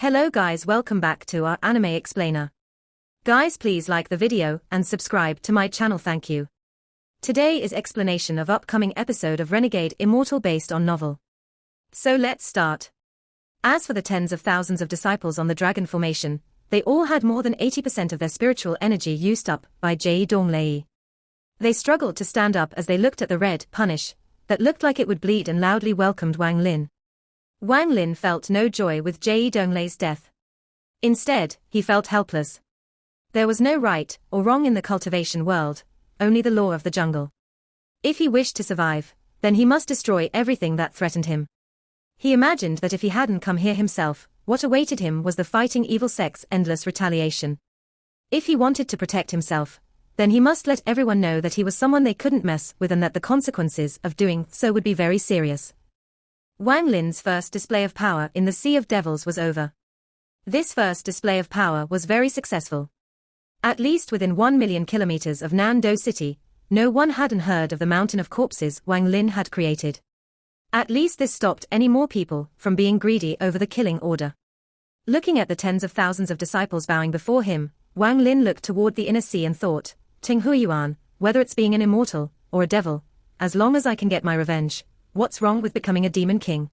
Hello guys, welcome back to our anime explainer. Guys, please like the video and subscribe to my channel, thank you. Today is explanation of upcoming episode of Renegade Immortal based on novel. So let's start. As for the tens of thousands of disciples on the dragon formation, they all had more than 80% of their spiritual energy used up by Jai Donglei. They struggled to stand up as they looked at the red punish that looked like it would bleed and loudly welcomed Wang Lin. Wang Lin felt no joy with Jai Donglei's death. Instead, he felt helpless. There was no right or wrong in the cultivation world, only the law of the jungle. If he wished to survive, then he must destroy everything that threatened him. He imagined that if he hadn't come here himself, what awaited him was the fighting evil sect's endless retaliation. If he wanted to protect himself, then he must let everyone know that he was someone they couldn't mess with and that the consequences of doing so would be very serious. Wang Lin's first display of power in the Sea of Devils was over. This first display of power was very successful. At least within 1 million kilometers of Nando City, no one hadn't heard of the mountain of corpses Wang Lin had created. At least this stopped any more people from being greedy over the killing order. Looking at the tens of thousands of disciples bowing before him, Wang Lin looked toward the inner sea and thought, Ting Huiyuan, whether it's being an immortal or a devil, as long as I can get my revenge, what's wrong with becoming a demon king?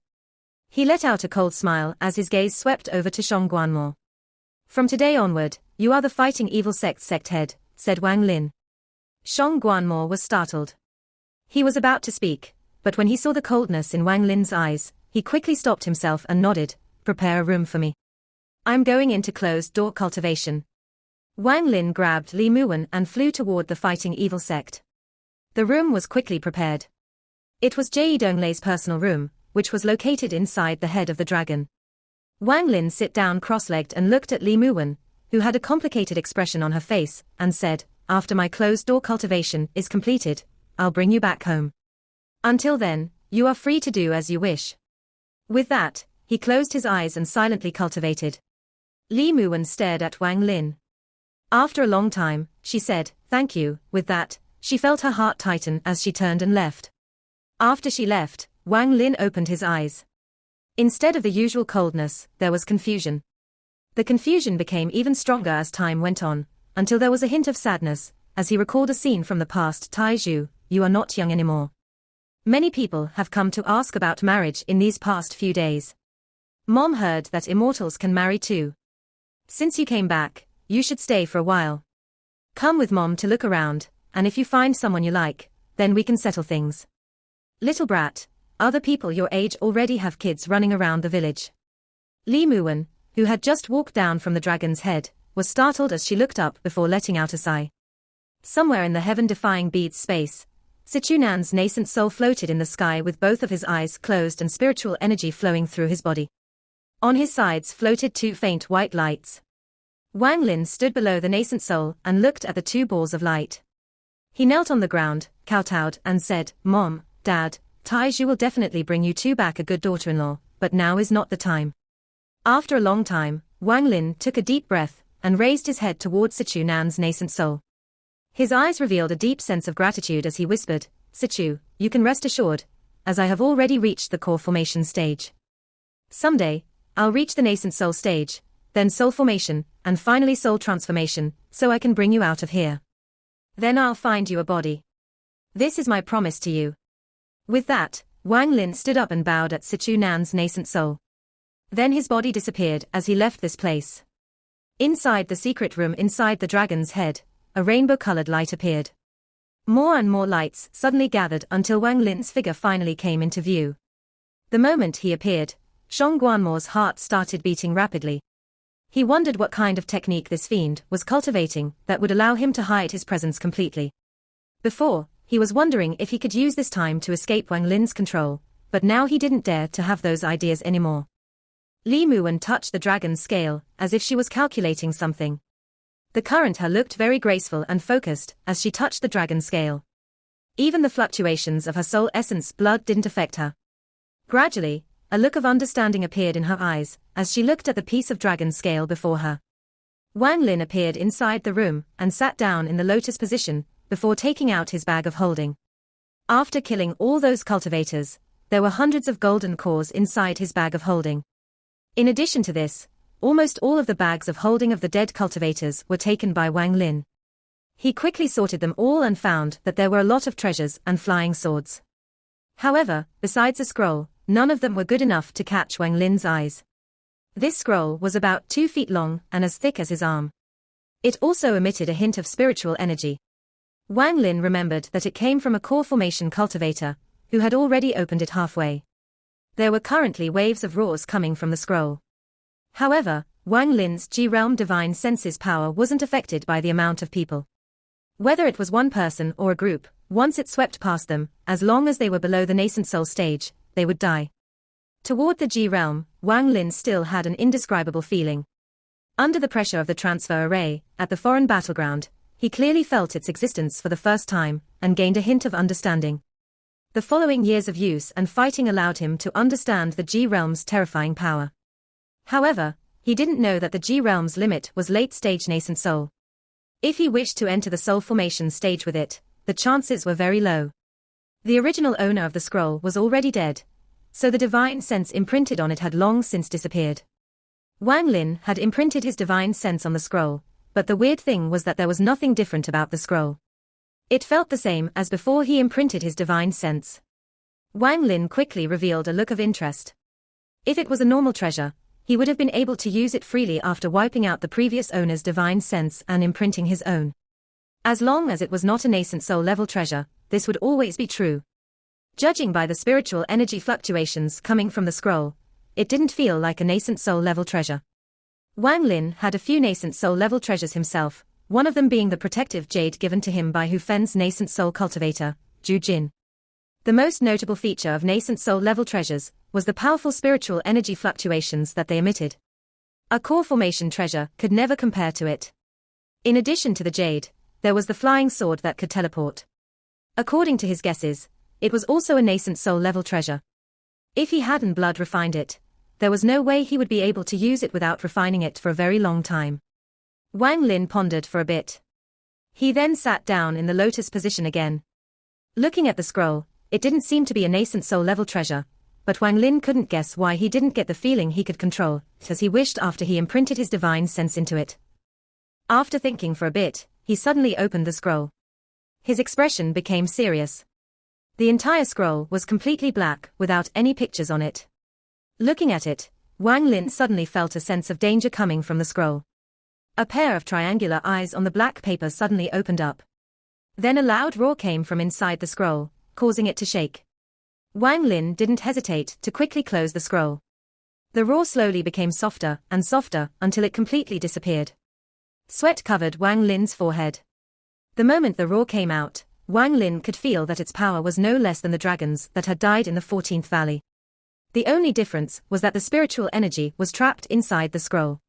He let out a cold smile as his gaze swept over to Shang Guanmo. From today onward, you are the fighting evil sect's sect head, said Wang Lin. Shang Guanmo was startled. He was about to speak, but when he saw the coldness in Wang Lin's eyes, he quickly stopped himself and nodded, prepare a room for me. I'm going into closed-door cultivation. Wang Lin grabbed Li Muwen and flew toward the fighting evil sect. The room was quickly prepared. It was Jai Donglei's personal room, which was located inside the head of the dragon. Wang Lin sat down cross-legged and looked at Li Muwen, who had a complicated expression on her face, and said, after my closed-door cultivation is completed, I'll bring you back home. Until then, you are free to do as you wish. With that, he closed his eyes and silently cultivated. Li Muwen stared at Wang Lin. After a long time, she said, thank you. With that, she felt her heart tighten as she turned and left. After she left, Wang Lin opened his eyes. Instead of the usual coldness, there was confusion. The confusion became even stronger as time went on, until there was a hint of sadness, as he recalled a scene from the past. Taiju, you are not young anymore. Many people have come to ask about marriage in these past few days. Mom heard that immortals can marry too. Since you came back, you should stay for a while. Come with Mom to look around, and if you find someone you like, then we can settle things. Little brat, other people your age already have kids running around the village. Li Muwen, who had just walked down from the dragon's head, was startled as she looked up before letting out a sigh. Somewhere in the heaven-defying beads space, Sichunan's nascent soul floated in the sky with both of his eyes closed and spiritual energy flowing through his body. On his sides floated two faint white lights. Wang Lin stood below the nascent soul and looked at the two balls of light. He knelt on the ground, kowtowed, and said, Mom, Dad, Taiju will definitely bring you two back a good daughter-in-law, but now is not the time. After a long time, Wang Lin took a deep breath and raised his head towards Sichunan's nascent soul. His eyes revealed a deep sense of gratitude as he whispered, Sichu, you can rest assured, as I have already reached the core formation stage. Someday, I'll reach the nascent soul stage, then soul formation, and finally soul transformation, so I can bring you out of here. Then I'll find you a body. This is my promise to you. With that, Wang Lin stood up and bowed at Sichunan's nascent soul. Then his body disappeared as he left this place. Inside the secret room inside the dragon's head, a rainbow-colored light appeared. More and more lights suddenly gathered until Wang Lin's figure finally came into view. The moment he appeared, Shang Guanmo's heart started beating rapidly. He wondered what kind of technique this fiend was cultivating that would allow him to hide his presence completely. Before, he was wondering if he could use this time to escape Wang Lin's control, but now he didn't dare to have those ideas anymore. Li Muwen touched the dragon's scale, as if she was calculating something. The current her looked very graceful and focused as she touched the dragon's scale. Even the fluctuations of her soul essence blood didn't affect her. Gradually, a look of understanding appeared in her eyes as she looked at the piece of dragon scale before her. Wang Lin appeared inside the room and sat down in the lotus position before taking out his bag of holding. After killing all those cultivators, there were hundreds of golden cores inside his bag of holding. In addition to this, almost all of the bags of holding of the dead cultivators were taken by Wang Lin. He quickly sorted them all and found that there were a lot of treasures and flying swords. However, besides a scroll, none of them were good enough to catch Wang Lin's eyes. This scroll was about 2 feet long and as thick as his arm. It also emitted a hint of spiritual energy. Wang Lin remembered that it came from a core formation cultivator, who had already opened it halfway. There were currently waves of roars coming from the scroll. However, Wang Lin's G-Realm Divine Senses power wasn't affected by the amount of people. Whether it was one person or a group, once it swept past them, as long as they were below the nascent soul stage, they would die. Toward the G-Realm, Wang Lin still had an indescribable feeling. Under the pressure of the transfer array, at the foreign battleground, he clearly felt its existence for the first time, and gained a hint of understanding. The following years of use and fighting allowed him to understand the G-Realm's terrifying power. However, he didn't know that the G-Realm's limit was late-stage nascent soul. If he wished to enter the soul formation stage with it, the chances were very low. The original owner of the scroll was already dead, so the divine sense imprinted on it had long since disappeared. Wang Lin had imprinted his divine sense on the scroll, but the weird thing was that there was nothing different about the scroll. It felt the same as before he imprinted his divine sense. Wang Lin quickly revealed a look of interest. If it was a normal treasure, he would have been able to use it freely after wiping out the previous owner's divine sense and imprinting his own. As long as it was not a nascent soul level treasure, this would always be true. Judging by the spiritual energy fluctuations coming from the scroll, it didn't feel like a nascent soul level treasure. Wang Lin had a few nascent soul level treasures himself, one of them being the protective jade given to him by Hu Fen's nascent soul cultivator, Zhu Jin. The most notable feature of nascent soul level treasures was the powerful spiritual energy fluctuations that they emitted. A core formation treasure could never compare to it. In addition to the jade, there was the flying sword that could teleport. According to his guesses, it was also a nascent soul level treasure. If he hadn't blood refined it, there was no way he would be able to use it without refining it for a very long time. Wang Lin pondered for a bit. He then sat down in the lotus position again. Looking at the scroll, it didn't seem to be a nascent soul level treasure, but Wang Lin couldn't guess why he didn't get the feeling he could control, as he wished after he imprinted his divine sense into it. After thinking for a bit, he suddenly opened the scroll. His expression became serious. The entire scroll was completely black, without any pictures on it. Looking at it, Wang Lin suddenly felt a sense of danger coming from the scroll. A pair of triangular eyes on the black paper suddenly opened up. Then a loud roar came from inside the scroll, causing it to shake. Wang Lin didn't hesitate to quickly close the scroll. The roar slowly became softer and softer until it completely disappeared. Sweat covered Wang Lin's forehead. The moment the roar came out, Wang Lin could feel that its power was no less than the dragons that had died in the 14th Valley. The only difference was that the spiritual energy was trapped inside the scroll.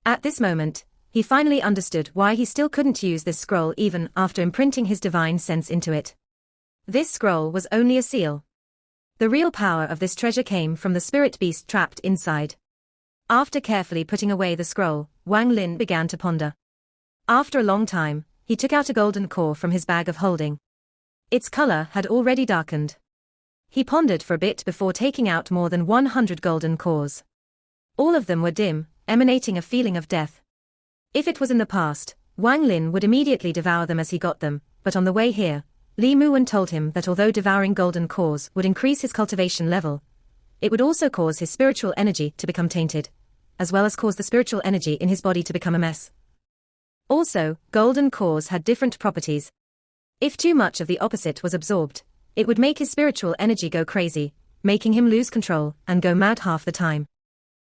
At this moment, he finally understood why he still couldn't use this scroll even after imprinting his divine sense into it. This scroll was only a seal. The real power of this treasure came from the spirit beast trapped inside. After carefully putting away the scroll, Wang Lin began to ponder. After a long time, he took out a golden core from his bag of holding. Its color had already darkened. He pondered for a bit before taking out more than 100 golden cores. All of them were dim, emanating a feeling of death. If it was in the past, Wang Lin would immediately devour them as he got them, but on the way here, Li Muwen told him that although devouring golden cores would increase his cultivation level, it would also cause his spiritual energy to become tainted, as well as cause the spiritual energy in his body to become a mess. Also, golden cores had different properties. If too much of the opposite was absorbed, it would make his spiritual energy go crazy, making him lose control and go mad half the time.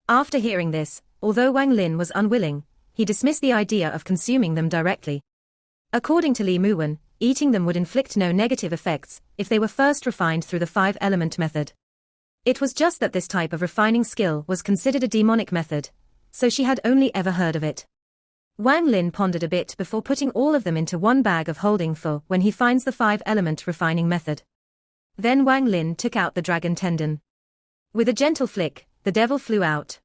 After hearing this, although Wang Lin was unwilling, he dismissed the idea of consuming them directly. According to Li Muwen, eating them would inflict no negative effects if they were first refined through the 5-element method. It was just that this type of refining skill was considered a demonic method, so she had only ever heard of it. Wang Lin pondered a bit before putting all of them into one bag of holding for when he finds the 5-element refining method. Then Wang Lin took out the dragon tendon. With a gentle flick, the devil flew out.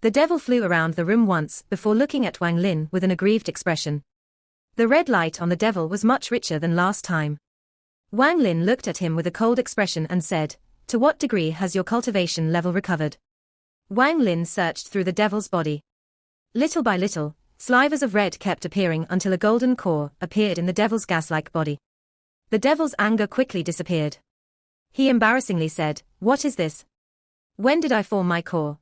The devil flew around the room once before looking at Wang Lin with an aggrieved expression. The red light on the devil was much richer than last time. Wang Lin looked at him with a cold expression and said, "To what degree has your cultivation level recovered?" Wang Lin searched through the devil's body. Little by little, slivers of red kept appearing until a golden core appeared in the devil's gas-like body. The devil's anger quickly disappeared. He embarrassingly said, "What is this? When did I form my core?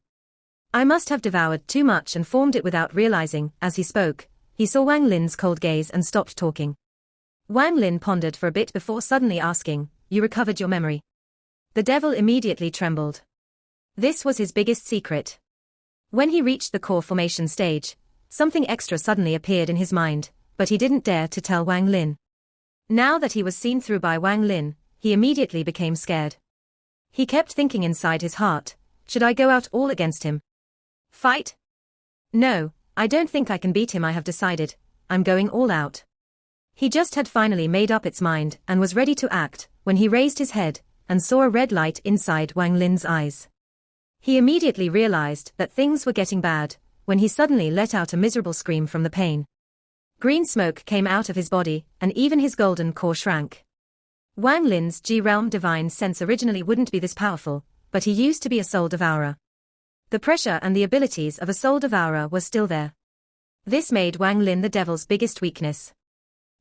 I must have devoured too much and formed it without realizing." As he spoke, he saw Wang Lin's cold gaze and stopped talking. Wang Lin pondered for a bit before suddenly asking, "You recovered your memory?" The devil immediately trembled. This was his biggest secret. When he reached the core formation stage, something extra suddenly appeared in his mind, but he didn't dare to tell Wang Lin. Now that he was seen through by Wang Lin, he immediately became scared. He kept thinking inside his heart, should I go out all against him? Fight? No, I don't think I can beat him. I have decided, I'm going all out. He just had finally made up its mind and was ready to act, when he raised his head and saw a red light inside Wang Lin's eyes. He immediately realized that things were getting bad, when he suddenly let out a miserable scream from the pain. Green smoke came out of his body, and even his golden core shrank. Wang Lin's G-Realm divine sense originally wouldn't be this powerful, but he used to be a soul devourer. The pressure and the abilities of a soul devourer were still there. This made Wang Lin the devil's biggest weakness.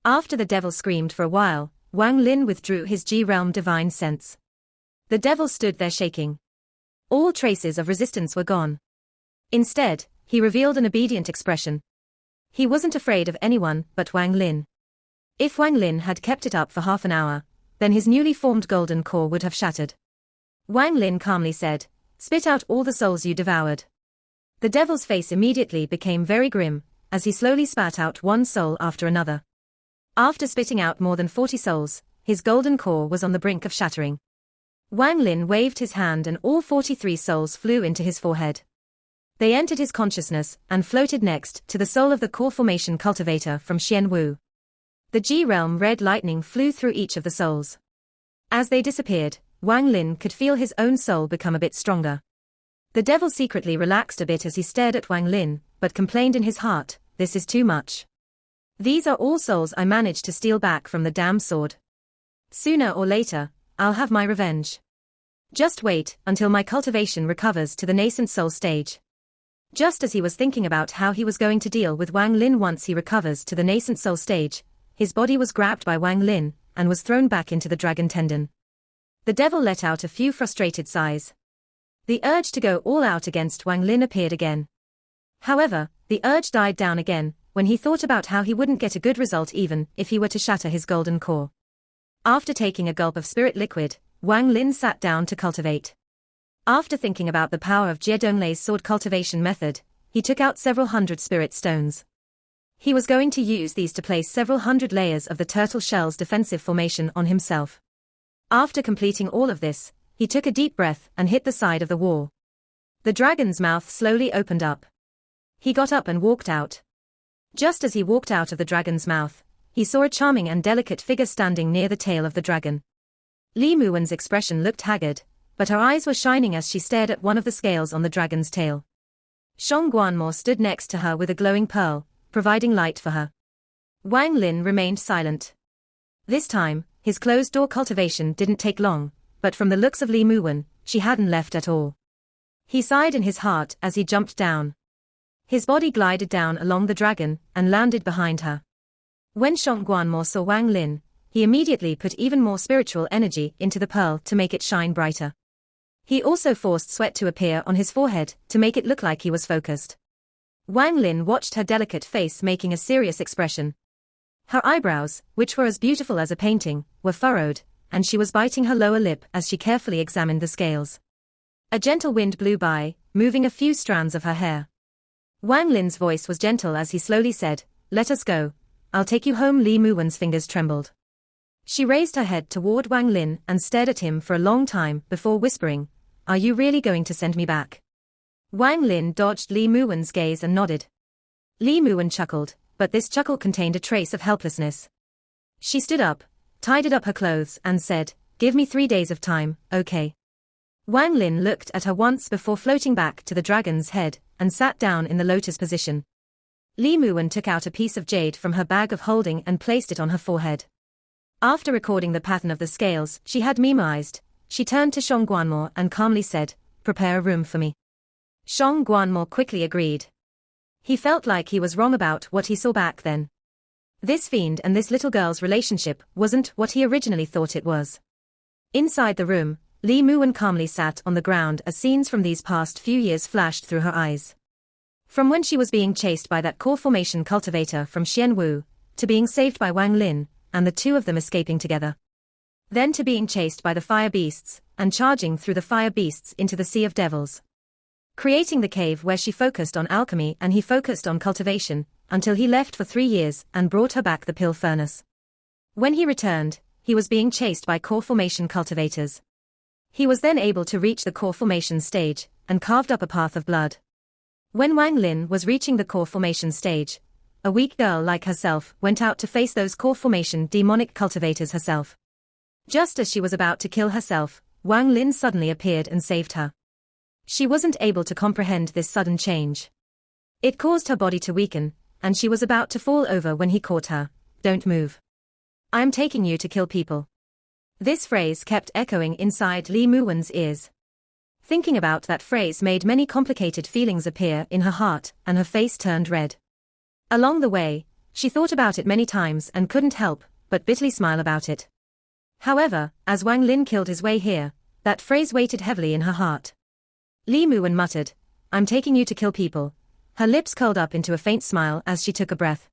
After the devil screamed for a while, Wang Lin withdrew his G-Realm divine sense. The devil stood there shaking. All traces of resistance were gone. Instead, he revealed an obedient expression. He wasn't afraid of anyone but Wang Lin. If Wang Lin had kept it up for half an hour, then his newly formed golden core would have shattered. Wang Lin calmly said, "Spit out all the souls you devoured." The devil's face immediately became very grim, as he slowly spat out one soul after another. After spitting out more than 40 souls, his golden core was on the brink of shattering. Wang Lin waved his hand and all 43 souls flew into his forehead. They entered his consciousness and floated next to the soul of the core formation cultivator from Xianwu. The G-Realm red lightning flew through each of the souls. As they disappeared, Wang Lin could feel his own soul become a bit stronger. The devil secretly relaxed a bit as he stared at Wang Lin, but complained in his heart, "This is too much. These are all souls I managed to steal back from the damn sword. Sooner or later, I'll have my revenge. Just wait until my cultivation recovers to the nascent soul stage." Just as he was thinking about how he was going to deal with Wang Lin once he recovers to the nascent soul stage, his body was grabbed by Wang Lin and was thrown back into the dragon tendon. The devil let out a few frustrated sighs. The urge to go all out against Wang Lin appeared again. However, the urge died down again when he thought about how he wouldn't get a good result even if he were to shatter his golden core. After taking a gulp of spirit liquid, Wang Lin sat down to cultivate. After thinking about the power of Jie Donglei's sword cultivation method, he took out several hundred spirit stones. He was going to use these to place several hundred layers of the turtle shell's defensive formation on himself. After completing all of this, he took a deep breath and hit the side of the wall. The dragon's mouth slowly opened up. He got up and walked out. Just as he walked out of the dragon's mouth, he saw a charming and delicate figure standing near the tail of the dragon. Li Muwen's expression looked haggard, but her eyes were shining as she stared at one of the scales on the dragon's tail. Shong Guanmo stood next to her with a glowing pearl, providing light for her. Wang Lin remained silent. This time, his closed-door cultivation didn't take long, but from the looks of Li Muwen, she hadn't left at all. He sighed in his heart as he jumped down. His body glided down along the dragon and landed behind her. When Shong Guanmo saw Wang Lin, he immediately put even more spiritual energy into the pearl to make it shine brighter. He also forced sweat to appear on his forehead to make it look like he was focused. Wang Lin watched her delicate face making a serious expression. Her eyebrows, which were as beautiful as a painting, were furrowed, and she was biting her lower lip as she carefully examined the scales. A gentle wind blew by, moving a few strands of her hair. Wang Lin's voice was gentle as he slowly said, "Let us go. I'll take you home." Li Muwen's fingers trembled. She raised her head toward Wang Lin and stared at him for a long time before whispering, "Are you really going to send me back?" Wang Lin dodged Li Muwen's gaze and nodded. Li Muwen chuckled, but this chuckle contained a trace of helplessness. She stood up, tidied up her clothes and said, "Give me 3 days of time, okay?" Wang Lin looked at her once before floating back to the dragon's head and sat down in the lotus position. Li Muwen took out a piece of jade from her bag of holding and placed it on her forehead. After recording the pattern of the scales she had memorized, she turned to Shong Guanmo and calmly said, "Prepare a room for me." Shang Guanmo quickly agreed. He felt like he was wrong about what he saw back then. This fiend and this little girl's relationship wasn't what he originally thought it was. Inside the room, Li Muwen calmly sat on the ground as scenes from these past few years flashed through her eyes. From when she was being chased by that core formation cultivator from Xianwu, to being saved by Wang Lin, and the two of them escaping together. Then to being chased by the fire beasts, and charging through the fire beasts into the Sea of Devils. Creating the cave where she focused on alchemy and he focused on cultivation, until he left for 3 years and brought her back the pill furnace. When he returned, he was being chased by core formation cultivators. He was then able to reach the core formation stage, and carved up a path of blood. When Wang Lin was reaching the core formation stage, a weak girl like herself went out to face those core formation demonic cultivators herself. Just as she was about to kill herself, Wang Lin suddenly appeared and saved her. She wasn't able to comprehend this sudden change. It caused her body to weaken, and she was about to fall over when he caught her. "Don't move. I am taking you to kill people." This phrase kept echoing inside Li Muwen's ears. Thinking about that phrase made many complicated feelings appear in her heart, and her face turned red. Along the way, she thought about it many times and couldn't help but bitterly smile about it. However, as Wang Lin killed his way here, that phrase weighted heavily in her heart. Li Muwen muttered, "I'm taking you to kill people." Her lips curled up into a faint smile as she took a breath.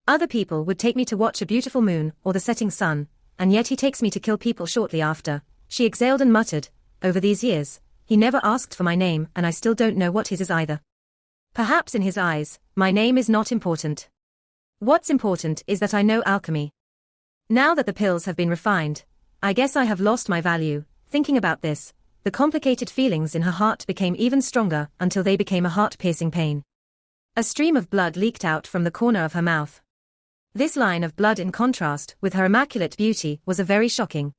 "Other people would take me to watch a beautiful moon or the setting sun, and yet he takes me to kill people shortly after," she exhaled and muttered, "Over these years, he never asked for my name and I still don't know what his is either. Perhaps in his eyes, my name is not important. What's important is that I know alchemy. Now that the pills have been refined, I guess I have lost my value." Thinking about this, the complicated feelings in her heart became even stronger until they became a heart-piercing pain. A stream of blood leaked out from the corner of her mouth. This line of blood in contrast with her immaculate beauty was a very shocking.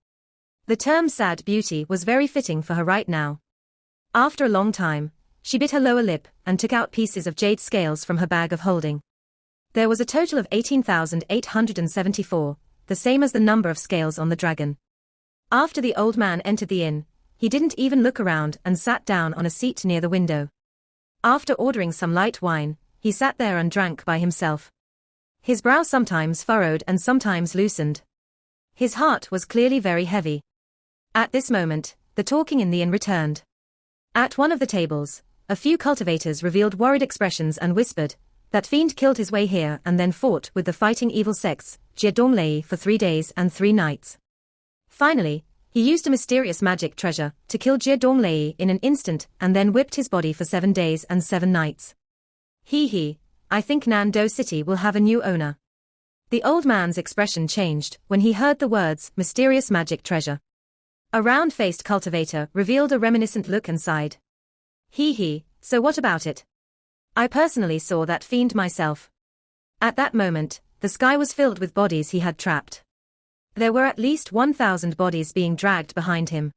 The term sad beauty was very fitting for her right now. After a long time, she bit her lower lip and took out pieces of jade scales from her bag of holding. There was a total of 18,874, the same as the number of scales on the dragon. After the old man entered the inn, he didn't even look around and sat down on a seat near the window. After ordering some light wine, he sat there and drank by himself. His brow sometimes furrowed and sometimes loosened. His heart was clearly very heavy. At this moment, the talking in the inn returned. At one of the tables, a few cultivators revealed worried expressions and whispered, "That fiend killed his way here and then fought with the fighting evil sects, Jiedonglei, for 3 days and 3 nights. Finally, he used a mysterious magic treasure to kill Jiedonglei in an instant and then whipped his body for 7 days and 7 nights. I think Nando City will have a new owner." The old man's expression changed when he heard the words mysterious magic treasure. A round-faced cultivator revealed a reminiscent look and sighed. So what about it? I personally saw that fiend myself." At that moment, the sky was filled with bodies he had trapped. There were at least 1,000 bodies being dragged behind him.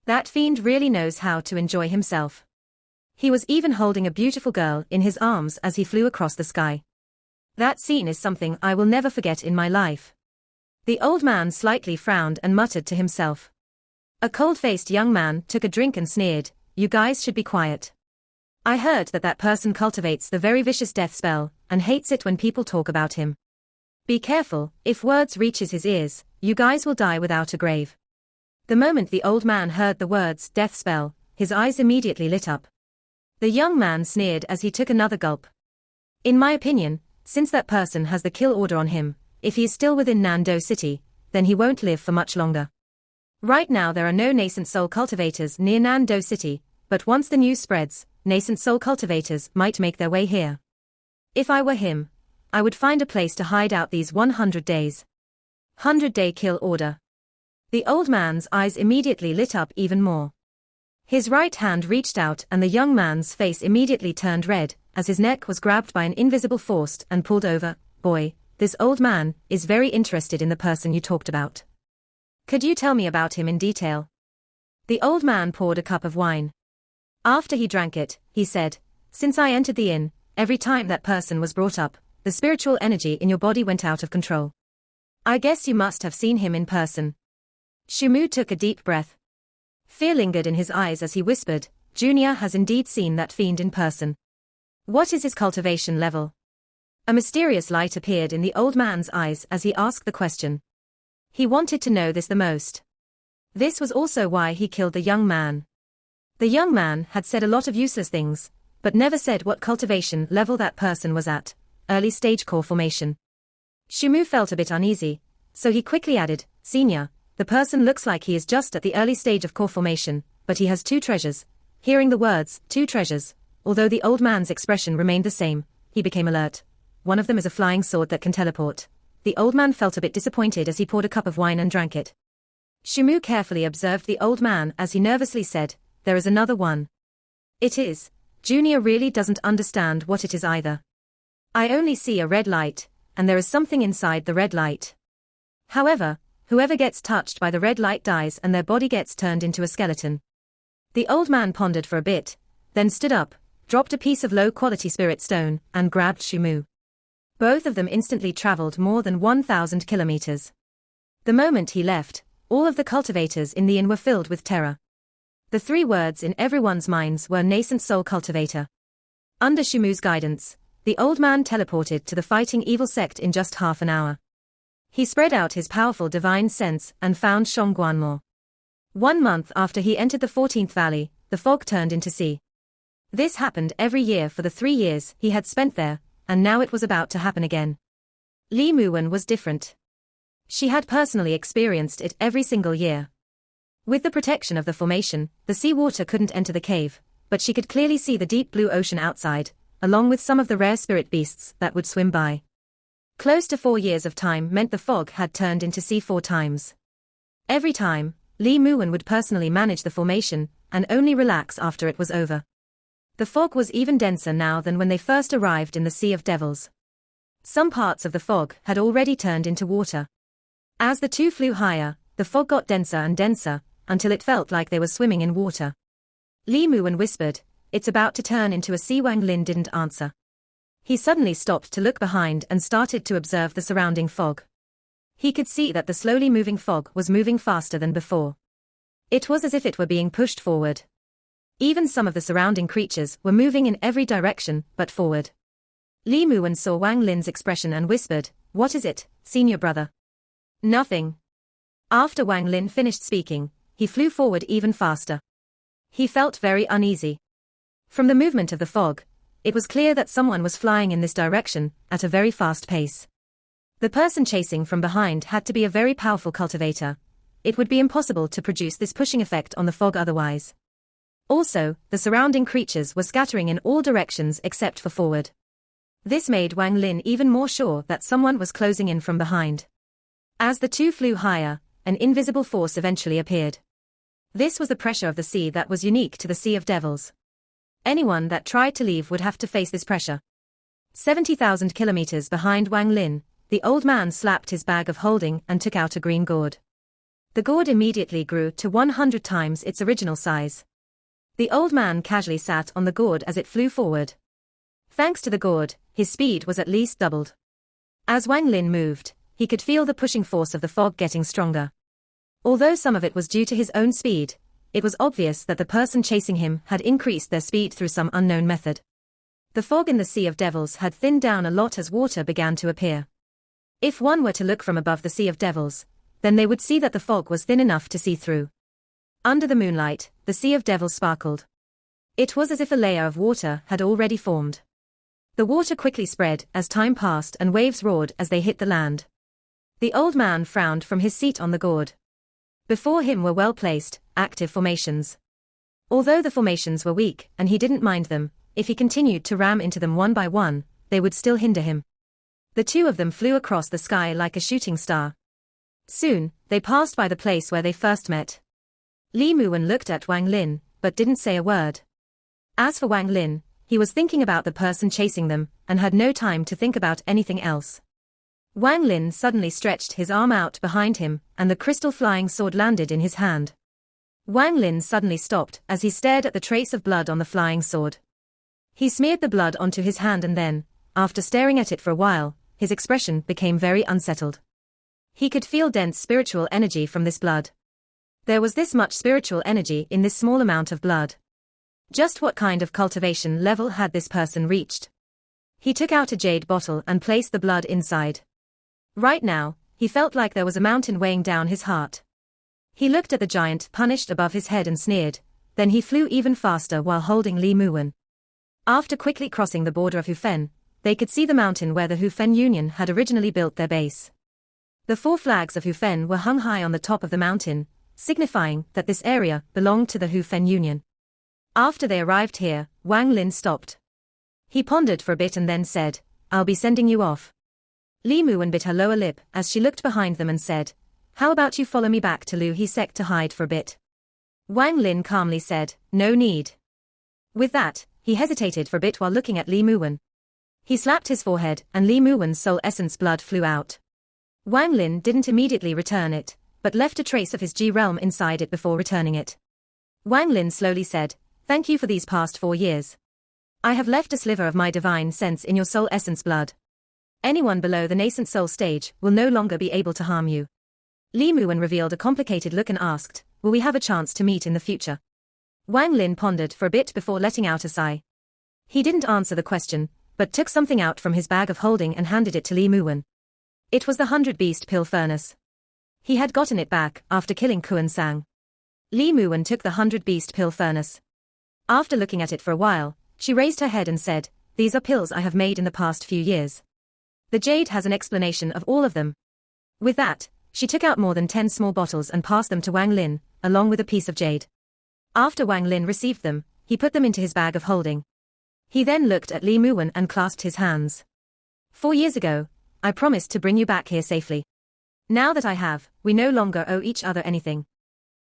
That fiend really knows how to enjoy himself. He was even holding a beautiful girl in his arms as he flew across the sky. That scene is something I will never forget in my life. The old man slightly frowned and muttered to himself. A cold-faced young man took a drink and sneered, "You guys should be quiet. I heard that person cultivates the very vicious death spell, and hates it when people talk about him. Be careful, if words reaches his ears, you guys will die without a grave." The moment the old man heard the words death spell, his eyes immediately lit up. The young man sneered as he took another gulp. "In my opinion, since that person has the kill order on him, if he is still within Nando City, then he won't live for much longer. Right now there are no nascent soul cultivators near Nando City, but once the news spreads, nascent soul cultivators might make their way here. If I were him, I would find a place to hide out these 100 days. 100-day kill order." The old man's eyes immediately lit up even more. His right hand reached out and the young man's face immediately turned red, as his neck was grabbed by an invisible force and pulled over. "Boy, this old man is very interested in the person you talked about. Could you tell me about him in detail?" The old man poured a cup of wine. After he drank it, he said, "Since I entered the inn, every time that person was brought up, the spiritual energy in your body went out of control. I guess you must have seen him in person." Shumu took a deep breath. Fear lingered in his eyes as he whispered, Junior has indeed seen that fiend in person. What is his cultivation level? A mysterious light appeared in the old man's eyes as he asked the question. He wanted to know this the most. This was also why he killed the young man. The young man had said a lot of useless things, but never said what cultivation level that person was at, early stage core formation. Shumu felt a bit uneasy, so he quickly added, Senior, the person looks like he is just at the early stage of core formation, but he has 2 treasures. Hearing the words, 2 treasures, although the old man's expression remained the same, he became alert. One of them is a flying sword that can teleport. The old man felt a bit disappointed as he poured a cup of wine and drank it. Shumu carefully observed the old man as he nervously said, there is another one. It is. Junior really doesn't understand what it is either. I only see a red light, and there is something inside the red light. However, whoever gets touched by the red light dies and their body gets turned into a skeleton. The old man pondered for a bit, then stood up, dropped a piece of low-quality spirit stone, and grabbed Shumu. Both of them instantly traveled more than 1,000 kilometers. The moment he left, all of the cultivators in the inn were filled with terror. The 3 words in everyone's minds were nascent soul cultivator. Under Shumu's guidance, the old man teleported to the fighting evil sect in just half an hour. He spread out his powerful divine sense and found Shongguanmo. 1 month after he entered the 14th valley, the fog turned into sea. This happened every year for the 3 years he had spent there, and now it was about to happen again. Li Muwen was different. She had personally experienced it every single year. With the protection of the formation, the sea water couldn't enter the cave, but she could clearly see the deep blue ocean outside, along with some of the rare spirit beasts that would swim by. Close to 4 years of time meant the fog had turned into sea 4 times. Every time, Li Muwen would personally manage the formation, and only relax after it was over. The fog was even denser now than when they first arrived in the Sea of Devils. Some parts of the fog had already turned into water. As the 2 flew higher, the fog got denser and denser, until it felt like they were swimming in water. Li Muwen whispered, it's about to turn into a sea. Wang Lin didn't answer. He suddenly stopped to look behind and started to observe the surrounding fog. He could see that the slowly moving fog was moving faster than before. It was as if it were being pushed forward. Even some of the surrounding creatures were moving in every direction but forward. Li Muwen saw Wang Lin's expression and whispered, what is it, senior brother? Nothing. After Wang Lin finished speaking, he flew forward even faster. He felt very uneasy. From the movement of the fog, it was clear that someone was flying in this direction, at a very fast pace. The person chasing from behind had to be a very powerful cultivator. It would be impossible to produce this pushing effect on the fog otherwise. Also, the surrounding creatures were scattering in all directions except for forward. This made Wang Lin even more sure that someone was closing in from behind. As the 2 flew higher, an invisible force eventually appeared. This was the pressure of the sea that was unique to the Sea of Devils. Anyone that tried to leave would have to face this pressure. 70,000 kilometers behind Wang Lin, the old man slapped his bag of holding and took out a green gourd. The gourd immediately grew to 100 times its original size. The old man casually sat on the gourd as it flew forward. Thanks to the gourd, his speed was at least doubled. As Wang Lin moved, he could feel the pushing force of the fog getting stronger. Although some of it was due to his own speed, it was obvious that the person chasing him had increased their speed through some unknown method. The fog in the Sea of Devils had thinned down a lot as water began to appear. If one were to look from above the Sea of Devils, then they would see that the fog was thin enough to see through. Under the moonlight, the Sea of Devils sparkled. It was as if a layer of water had already formed. The water quickly spread as time passed and waves roared as they hit the land. The old man frowned from his seat on the gourd. Before him were well-placed, active formations. Although the formations were weak and he didn't mind them, if he continued to ram into them one by one, they would still hinder him. The 2 of them flew across the sky like a shooting star. Soon, they passed by the place where they first met. Li Muwen looked at Wang Lin, but didn't say a word. As for Wang Lin, he was thinking about the person chasing them, and had no time to think about anything else. Wang Lin suddenly stretched his arm out behind him, and the crystal flying sword landed in his hand. Wang Lin suddenly stopped as he stared at the trace of blood on the flying sword. He smeared the blood onto his hand and then, after staring at it for a while, his expression became very unsettled. He could feel dense spiritual energy from this blood. There was this much spiritual energy in this small amount of blood. Just what kind of cultivation level had this person reached? He took out a jade bottle and placed the blood inside. Right now, he felt like there was a mountain weighing down his heart. He looked at the giant punished above his head and sneered, then he flew even faster while holding Li Muwen. After quickly crossing the border of Hufen, they could see the mountain where the Hufen Union had originally built their base. The 4 flags of Hufen were hung high on the top of the mountain, signifying that this area belonged to the Hufen Union. After they arrived here, Wang Lin stopped. He pondered for a bit and then said, "I'll be sending you off." Li Muwen bit her lower lip as she looked behind them and said, "How about you follow me back to Lu He Sek to hide for a bit?" Wang Lin calmly said, "No need." With that, he hesitated for a bit while looking at Li Muwen. He slapped his forehead and Li Muwen's soul essence blood flew out. Wang Lin didn't immediately return it, but left a trace of his G realm inside it before returning it. Wang Lin slowly said, "Thank you for these past 4 years. I have left a sliver of my divine sense in your soul essence blood. Anyone below the nascent soul stage will no longer be able to harm you." Li Muwen revealed a complicated look and asked, "Will we have a chance to meet in the future?" Wang Lin pondered for a bit before letting out a sigh. He didn't answer the question, but took something out from his bag of holding and handed it to Li Muwen. It was the 100-beast pill furnace. He had gotten it back after killing Kuan Sang. Li Muwen took the 100-beast pill furnace. After looking at it for a while, she raised her head and said, "These are pills I have made in the past few years. The jade has an explanation of all of them." With that, she took out more than 10 small bottles and passed them to Wang Lin, along with a piece of jade. After Wang Lin received them, he put them into his bag of holding. He then looked at Li Muwen and clasped his hands. 4 years ago, I promised to bring you back here safely. Now that I have, we no longer owe each other anything.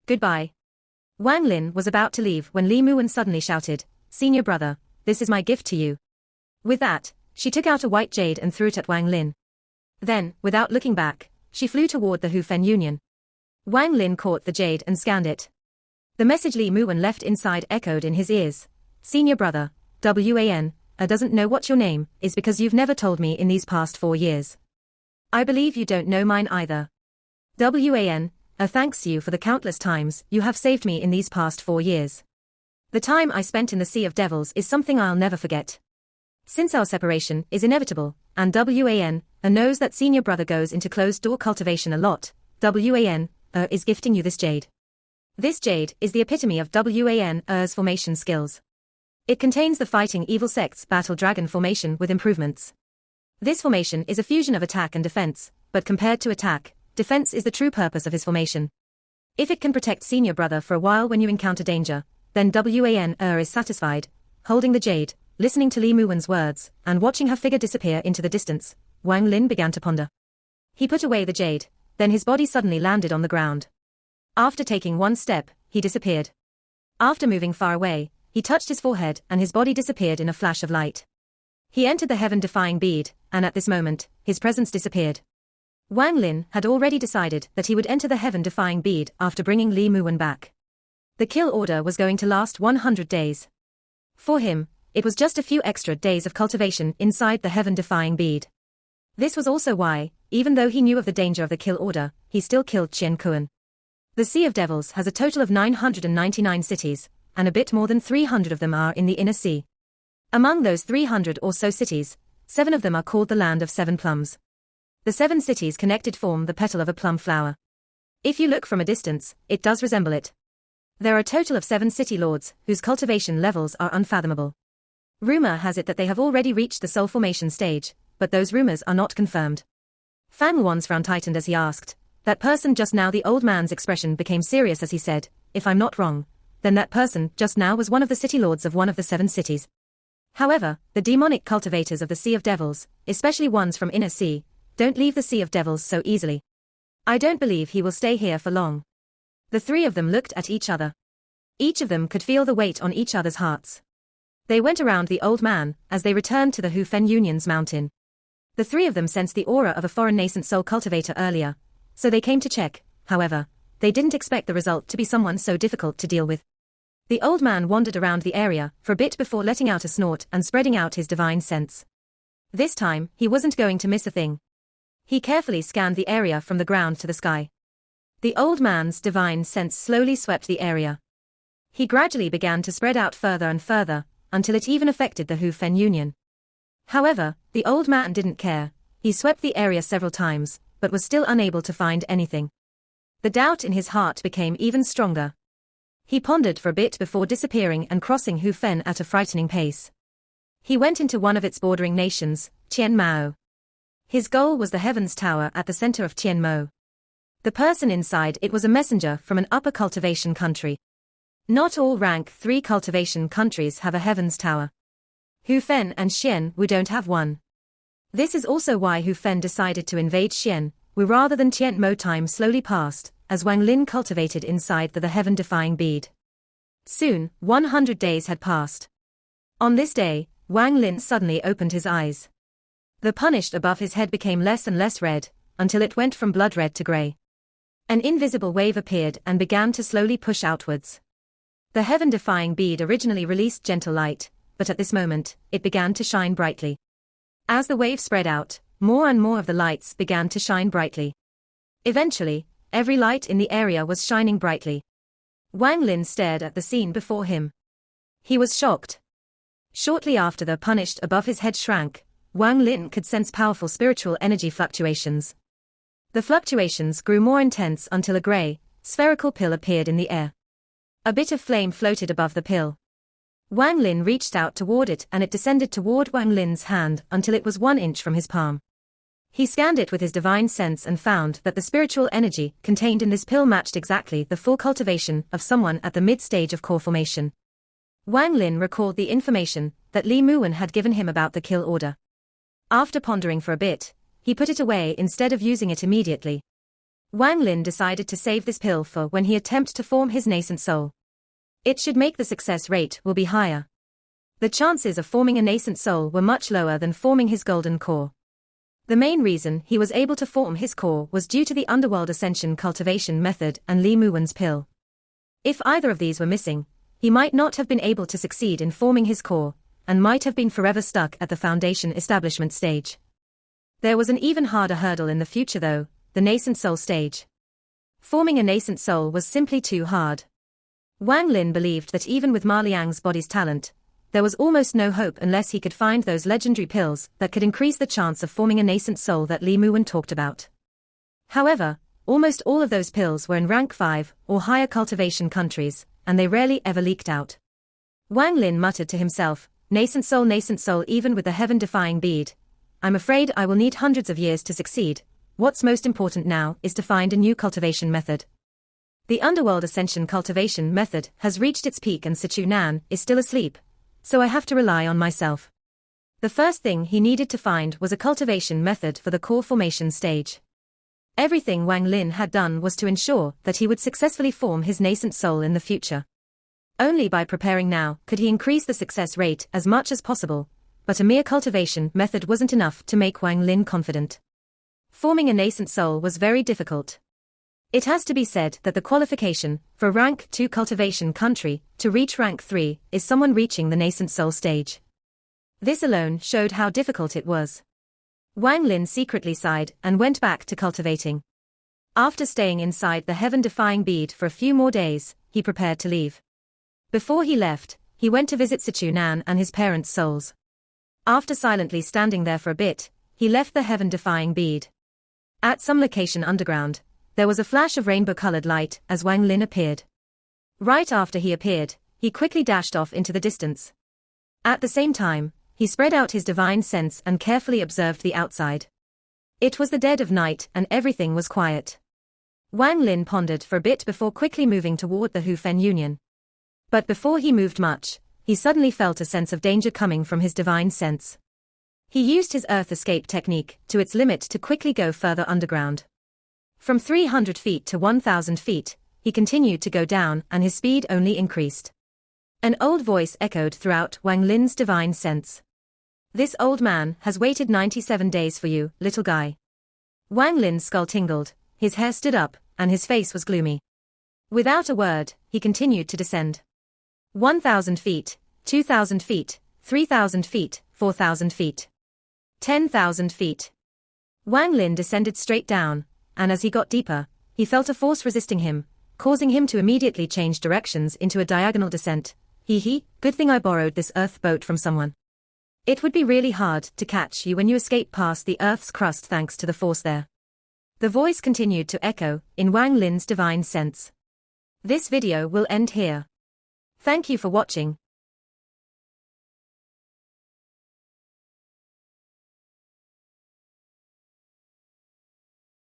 Goodbye." Wang Lin was about to leave when Li Muwen suddenly shouted, "Senior brother, this is my gift to you." With that, she took out a white jade and threw it at Wang Lin. Then, without looking back, she flew toward the Hufen Union. Wang Lin caught the jade and scanned it. The message Li Muwen left inside echoed in his ears. "Senior brother, Wan, doesn't know what your name is because you've never told me in these past 4 years. I believe you don't know mine either. Wan, thanks you for the countless times you have saved me in these past 4 years. The time I spent in the Sea of Devils is something I'll never forget. Since our separation is inevitable, and Wan knows that senior brother goes into closed-door cultivation a lot, Wan is gifting you this jade. This jade is the epitome of Wan's formation skills. It contains the Fighting Evil Sect's Battle Dragon formation with improvements. This formation is a fusion of attack and defense, but compared to attack, defense is the true purpose of his formation. If it can protect senior brother for a while when you encounter danger, then Wan is satisfied." Holding the jade, listening to Li Muwen's words, and watching her figure disappear into the distance, Wang Lin began to ponder. He put away the jade, then his body suddenly landed on the ground. After taking 1 step, he disappeared. After moving far away, he touched his forehead and his body disappeared in a flash of light. He entered the heaven-defying bead, and at this moment, his presence disappeared. Wang Lin had already decided that he would enter the heaven-defying bead after bringing Li Muwen back. The kill order was going to last 100 days. For him, it was just a few extra days of cultivation inside the heaven-defying bead. This was also why, even though he knew of the danger of the kill order, he still killed Qian Kuan. The Sea of Devils has a total of 999 cities, and a bit more than 300 of them are in the inner sea. Among those 300 or so cities, 7 of them are called the Land of 7 Plums. The 7 cities connected form the petal of a plum flower. If you look from a distance, it does resemble it. There are a total of 7 city lords, whose cultivation levels are unfathomable. Rumor has it that they have already reached the soul formation stage, but those rumors are not confirmed. Fan Luan's frown tightened as he asked, "That person just now?" The old man's expression became serious as he said, "If I'm not wrong, then that person just now was one of the city lords of one of the 7 cities. However, the demonic cultivators of the Sea of Devils, especially ones from Inner Sea, don't leave the Sea of Devils so easily. I don't believe he will stay here for long." The 3 of them looked at each other. Each of them could feel the weight on each other's hearts. They went around the old man as they returned to the Hufen Union's mountain. The 3 of them sensed the aura of a foreign nascent soul cultivator earlier, so they came to check. However, they didn't expect the result to be someone so difficult to deal with. The old man wandered around the area for a bit before letting out a snort and spreading out his divine sense. This time, he wasn't going to miss a thing. He carefully scanned the area from the ground to the sky. The old man's divine sense slowly swept the area. He gradually began to spread out further and further, until it even affected the Hu Fen Union. However, the old man didn't care. He swept the area several times, but was still unable to find anything. The doubt in his heart became even stronger. He pondered for a bit before disappearing and crossing Hu Fen at a frightening pace. He went into one of its bordering nations, Tien Mao. His goal was the Heavens Tower at the center of Tien Mo. The person inside it was a messenger from an upper cultivation country. Not all rank 3 cultivation countries have a Heavens Tower. Hu Fen and Xian Wu don't have one. This is also why Hu Fen decided to invade Xian Wu rather than Tien Mo. Time slowly passed, as Wang Lin cultivated inside the heaven-defying bead. Soon, 100 days had passed. On this day, Wang Lin suddenly opened his eyes. The punished above his head became less and less red, until it went from blood red to grey. An invisible wave appeared and began to slowly push outwards. The heaven-defying bead originally released gentle light, but at this moment, it began to shine brightly. As the wave spread out, more and more of the lights began to shine brightly. Eventually, every light in the area was shining brightly. Wang Lin stared at the scene before him. He was shocked. Shortly after the punished above his head shrank, Wang Lin could sense powerful spiritual energy fluctuations. The fluctuations grew more intense until a grey, spherical pill appeared in the air. A bit of flame floated above the pill. Wang Lin reached out toward it and it descended toward Wang Lin's hand until it was 1 inch from his palm. He scanned it with his divine sense and found that the spiritual energy contained in this pill matched exactly the full cultivation of someone at the mid-stage of core formation. Wang Lin recalled the information that Li Muwen had given him about the kill order. After pondering for a bit, he put it away instead of using it immediately. Wang Lin decided to save this pill for when he attempts to form his nascent soul. It should make the success rate will be higher. The chances of forming a nascent soul were much lower than forming his golden core. The main reason he was able to form his core was due to the underworld ascension cultivation method and Li Muwen's pill. If either of these were missing, he might not have been able to succeed in forming his core, and might have been forever stuck at the foundation establishment stage. There was an even harder hurdle in the future though, the nascent soul stage. Forming a nascent soul was simply too hard. Wang Lin believed that even with Ma Liang's body's talent, there was almost no hope unless he could find those legendary pills that could increase the chance of forming a nascent soul that Li Muwen talked about. However, almost all of those pills were in rank 5 or higher cultivation countries, and they rarely ever leaked out. Wang Lin muttered to himself, nascent soul even with the heaven-defying bead. I'm afraid I will need hundreds of years to succeed. What's most important now is to find a new cultivation method. The underworld ascension cultivation method has reached its peak and Sichu Nan is still asleep, so I have to rely on myself. The first thing he needed to find was a cultivation method for the core formation stage. Everything Wang Lin had done was to ensure that he would successfully form his nascent soul in the future. Only by preparing now could he increase the success rate as much as possible, but a mere cultivation method wasn't enough to make Wang Lin confident. Forming a nascent soul was very difficult. It has to be said that the qualification for rank 2 cultivation country to reach rank 3 is someone reaching the nascent soul stage. This alone showed how difficult it was. Wang Lin secretly sighed and went back to cultivating. After staying inside the heaven-defying bead for a few more days, he prepared to leave. Before he left, he went to visit Sichu Nan and his parents' souls. After silently standing there for a bit, he left the heaven-defying bead. At some location underground, there was a flash of rainbow-colored light as Wang Lin appeared. Right after he appeared, he quickly dashed off into the distance. At the same time, he spread out his divine sense and carefully observed the outside. It was the dead of night and everything was quiet. Wang Lin pondered for a bit before quickly moving toward the Hu Fen Union. But before he moved much, he suddenly felt a sense of danger coming from his divine sense. He used his earth escape technique to its limit to quickly go further underground. From 300 feet to 1,000 feet, he continued to go down and his speed only increased. An old voice echoed throughout Wang Lin's divine sense. This old man has waited 97 days for you, little guy. Wang Lin's skull tingled, his hair stood up, and his face was gloomy. Without a word, he continued to descend. 1,000 feet, 2,000 feet, 3,000 feet, 4,000 feet. 10,000 feet. Wang Lin descended straight down, and as he got deeper, he felt a force resisting him, causing him to immediately change directions into a diagonal descent. Hee hee, good thing I borrowed this Earth boat from someone. It would be really hard to catch you when you escape past the Earth's crust thanks to the force there. The voice continued to echo, in Wang Lin's divine sense. This video will end here. Thank you for watching.